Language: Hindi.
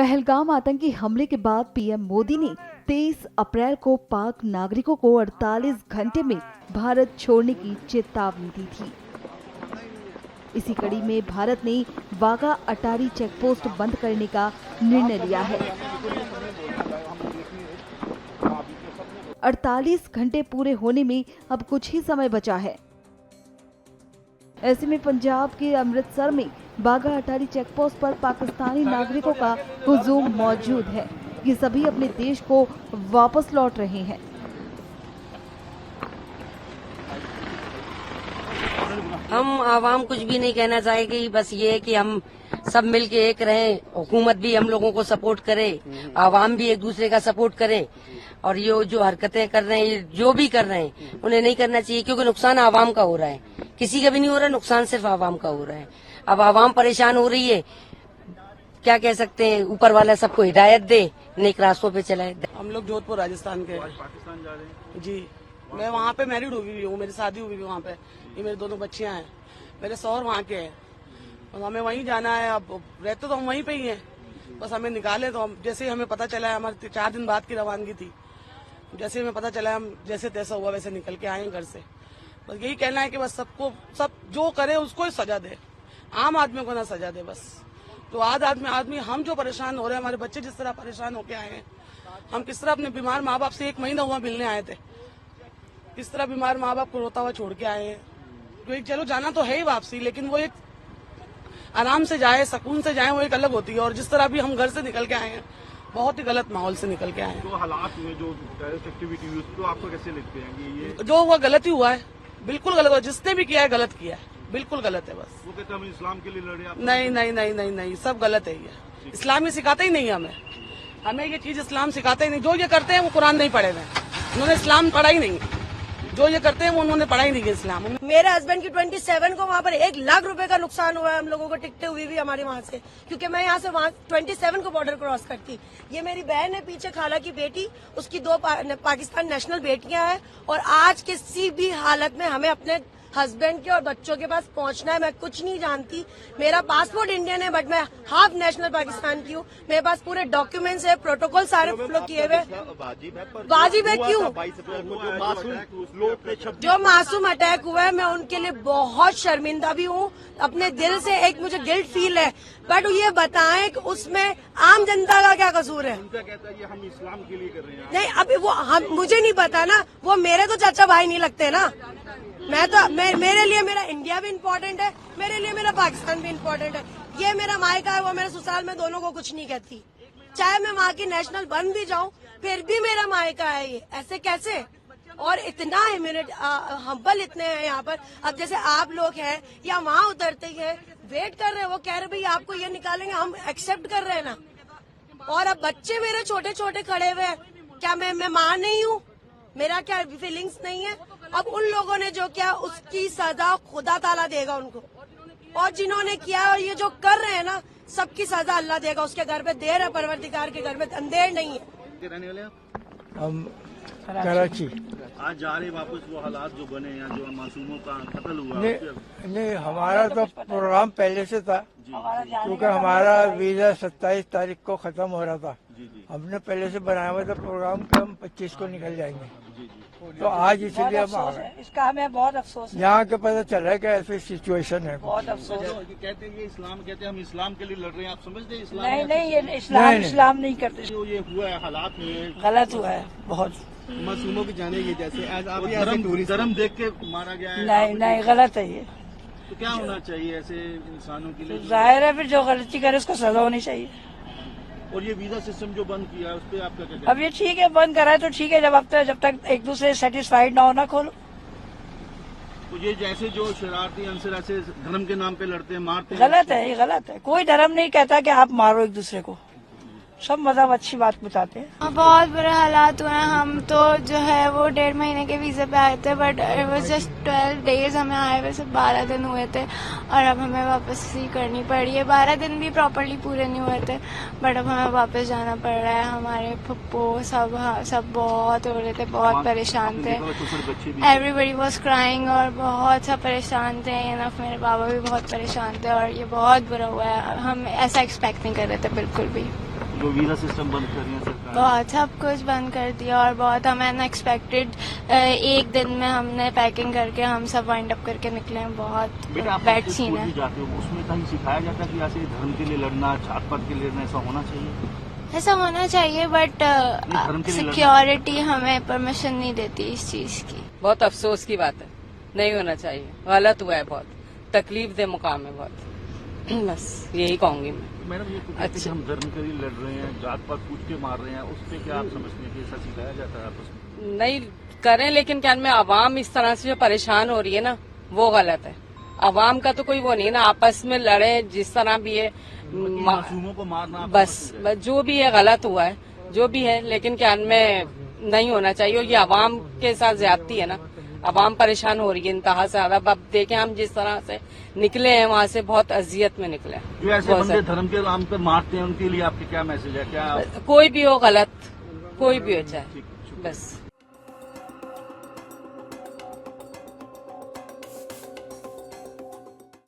पहलगाम आतंकी हमले के बाद पीएम मोदी ने 23 अप्रैल को पाक नागरिकों को 48 घंटे में भारत छोड़ने की चेतावनी दी थी। इसी कड़ी में भारत ने वाघा अटारी चेकपोस्ट बंद करने का निर्णय लिया है। 48 घंटे पूरे होने में अब कुछ ही समय बचा है। ऐसे में पंजाब के अमृतसर में वाघा अटारी चेकपोस्ट पर पाकिस्तानी नागरिकों का हुजूम मौजूद है। ये सभी अपने देश को वापस लौट रहे हैं। हम आवाम कुछ भी नहीं कहना चाहेगी, बस ये है कि हम सब मिलके एक रहें, हुकूमत भी हम लोगों को सपोर्ट करे, आवाम भी एक दूसरे का सपोर्ट करे। और ये जो हरकतें कर रहे हैं, जो भी कर रहे हैं, उन्हें नहीं करना चाहिए, क्योंकि नुकसान आवाम का हो रहा है, किसी का भी नहीं हो रहा, नुकसान सिर्फ आवाम का हो रहा है। अब आवाम परेशान हो रही है, क्या कह सकते हैं, ऊपर वाला सबको हिदायत दे, नेक रास्तों पे चलाए। हम लोग जोधपुर राजस्थान के पाकिस्तान जा रहे हैं जी। मैं वहाँ पे मैरिड हुई हूँ, मेरी शादी हुई है वहाँ पे, ये मेरे दोनों बच्चियाँ हैं, मेरे शौहर वहाँ के हैं और हमें वहीं जाना है। अब रहते तो हम वहीं पे ही हैं, बस हमें निकाले तो हम, जैसे ही हमें पता चला है, हमारे 4 दिन बाद की रवानगी थी, जैसे ही हमें पता चला हम जैसे तैसा हुआ वैसे निकल के आए घर से। बस यही कहना है कि बस सबको, सब जो करे उसको ही सजा दे, आम आदमी को ना सजा दे। बस तो आदमी हम जो परेशान हो रहे हैं, हमारे बच्चे जिस तरह परेशान होके आए हैं, हम किस तरह अपने बीमार माँ बाप से 1 महीना हुआ मिलने आए थे, किस तरह बीमार माँ बाप को रोता हुआ छोड़ के आए हैं। तो चलो जाना तो है ही वापसी, लेकिन वो एक आराम से जाए, सुकून से जाए, वो एक अलग होती है। और जिस तरह भी हम घर से निकल के आए हैं, बहुत ही गलत माहौल से निकल के आए हैं। जो हालात हुए, जो टेररिस्ट एक्टिविटी हुई, उसको आपको कैसे लगते हैं कि ये जो हुआ गलत ही हुआ है, बिल्कुल गलत हुआ, जिसने भी किया है गलत किया है, बिल्कुल गलत है। बस वो कहते हैं हम इस्लाम के लिए लड़े, आप नहीं नहीं नहीं नहीं नहीं, सब गलत है। ये इस्लाम ही सिखाता ही नहीं है हमें ये चीज इस्लाम सिखाता ही नहीं। जो ये करते हैं वो कुरान नहीं पढ़े हुए, उन्होंने इस्लाम पढ़ा ही नहीं। जो ये करते हैं वो उन्होंने पढ़ा ही नहीं है इस्लाम। मेरे हस्बैंड की 27 को वहाँ पर 1 लाख रुपए का नुकसान हुआ है हम लोगों को, टिकटें हुई भी हमारे वहाँ से, क्योंकि मैं यहाँ से वहाँ 27 को बॉर्डर क्रॉस करती। ये मेरी बहन है पीछे, खाला की बेटी, उसकी 2 पाकिस्तान नेशनल बेटियां हैं। और आज किसी भी हालत में हमें अपने हस्बैंड के और बच्चों के पास पहुंचना है। मैं कुछ नहीं जानती, मेरा पासपोर्ट इंडियन है बट मैं हाफ नेशनल पाकिस्तान की हूँ। मेरे पास पूरे डॉक्यूमेंट्स है, प्रोटोकॉल सारे फॉलो किए हुए। वाजिब है क्यों? जो मासूम अटैक हुआ है, मैं उनके लिए बहुत शर्मिंदा भी हूँ, अपने दिल से एक मुझे गिल्ट फील है। बट ये बताएं कि उसमें आम जनता का क्या कसूर है? उनका कहता है ये हम इस्लाम के लिए कर रहे हैं। नहीं, अभी वो मुझे नहीं पता ना, वो मेरे तो चाचा भाई नहीं लगते ना। मेरे लिए मेरा इंडिया भी इम्पोर्टेंट है, मेरे लिए मेरा पाकिस्तान भी इम्पोर्टेंट है। ये मेरा मायका है, वो मेरे ससुराल में, दोनों को कुछ नहीं कहती। चाहे मैं वहाँ की नेशनल बन भी जाऊँ, फिर भी मेरा मायका है ये। ऐसे कैसे? और इतना हम्बल इतने हैं यहाँ पर। अब जैसे आप लोग हैं या वहाँ उतरते हैं, वेट कर रहे हैं, वो कह रहे भाई आपको ये निकालेंगे, हम एक्सेप्ट कर रहे हैं ना। और अब बच्चे मेरे छोटे छोटे खड़े हुए हैं, क्या मैं माँ नहीं हूँ? मेरा क्या फीलिंग्स नहीं है? अब उन लोगों ने जो किया उसकी सजा खुदा ताला देगा उनको, और जिन्होंने किया और ये जो कर रहे हैं ना, सबकी सजा अल्लाह देगा। उसके घर पे देर है, परवरदिगार के घर में अंधेर नहीं है। रहने वाले हम कराची। आज जा रहे वापस, वो हालात जो बने हैं, जो मासूमों का कत्ल हुआ। नहीं, हमारा तो प्रोग्राम पहले से था, क्योंकि हमारा वीजा 27 तारीख को खत्म हो रहा था। हमने पहले से बनाया हुआ था प्रोग्राम कि हम 25 को निकल जाएंगे। तो आज इसलिए हम आ गए। इसका हमें बहुत अफसोस है। यहाँ के पता चला है कि ऐसी सिचुएशन है। बहुत अफसोस। कहते हैं ये इस्लाम, कहते हैं हम इस्लाम के लिए लड़ रहे हैं, आप समझते हैं इस्लाम? नहीं, ये इस्लाम नहीं करते। जो ये हुआ है, हालात हुए, गलत हुआ है बहुत। मासूमों की जाने की, जैसे आज आप धर्म देख के मारा गया है। नहीं, गलत है ये। तो क्या होना चाहिए ऐसे इंसानों के लिए? जाहिर है, फिर जो गलती करे उसको सजा होनी चाहिए। और ये वीजा सिस्टम जो बंद किया है, उस पर आपका क्या? अब ये ठीक है, बंद करा है तो ठीक है, जब तक एक दूसरे सेटिस्फाइड ना हो ना खोलो। तो ये जैसे जो शरारती अंसर ऐसे धर्म के नाम पे लड़ते हैं, मारते हैं, गलत है, ये गलत है। कोई धर्म नहीं कहता कि आप मारो एक दूसरे को, सब मजहब अच्छी बात बताते हैं। बहुत बुरे हालात हुए हैं। हम तो जो है वो 1.5 महीने के वीजे पे आए थे, but it was just 12 days हमें आए हुए, सिर्फ 12 दिन हुए थे, और अब हमें वापस ही करनी पड़ी है। 12 दिन भी प्रॉपर्ली पूरे नहीं हुए थे, बट अब हमें वापस जाना पड़ रहा है। हमारे पप्पो सब बहुत हो रहे थे, बहुत परेशान थे। एवरीबडी वॉज क्राइंग और बहुत सा परेशान थे। इनफ मेरे बाबा भी बहुत परेशान थे, और ये बहुत बुरा हुआ है। हम ऐसा एक्सपेक्ट नहीं कर रहे थे बिल्कुल भी। जो वीजा सिस्टम बंद कर रही है सरकार? बहुत सब कुछ बंद कर दिया और बहुत हमें अनएक्सपेक्टेड एक दिन में हमने पैकिंग करके हम सब वाइंड अप करके निकले हैं। बहुत बेटा आप बैड स्कूल सीन है। भी जाते हो, उसमें कहीं सिखाया जाता है कि ऐसे धर्म के लिए लड़ना, जात पात के लिए लड़ना, ऐसा होना चाहिए? ऐसा होना चाहिए बट धर्म के लिए लड़ना। सिक्योरिटी हमें परमिशन नहीं देती इस चीज की। बहुत अफसोस की बात है, नहीं होना चाहिए, गलत हुआ है, बहुत तकलीफ दे मुकाम है बहुत। बस यही कहूंगी मैं। मैडम ये तो कहते हैं कि हम धर्म के लिए लड़ रहे हैं, जात पात पूछ के मार रहे हैं, उस पर क्या आप समझते हैं कि ऐसा सिखाया जाता है आपस में? नहीं करें, लेकिन क्या में आवाम इस तरह से जो परेशान हो रही है ना, वो गलत है। आवाम का तो कोई वो नहीं ना, आपस में लड़े जिस तरह भी है, मासूमों को मारना बस जो भी है गलत हुआ है, जो भी है, लेकिन क्या में नहीं होना चाहिए। और ये आवाम के साथ ज्यादती है ना, आवाम परेशान हो रही है इंतहा से ज्यादा। अब देखें हम जिस तरह से निकले हैं वहाँ से, बहुत अजियत में निकले हैं। जो ऐसे बंदे धर्म के नाम पर मारते हैं, उनके लिए आपके क्या मैसेज है? क्या कोई भी हो गलत, कोई भी हो चाहे, बस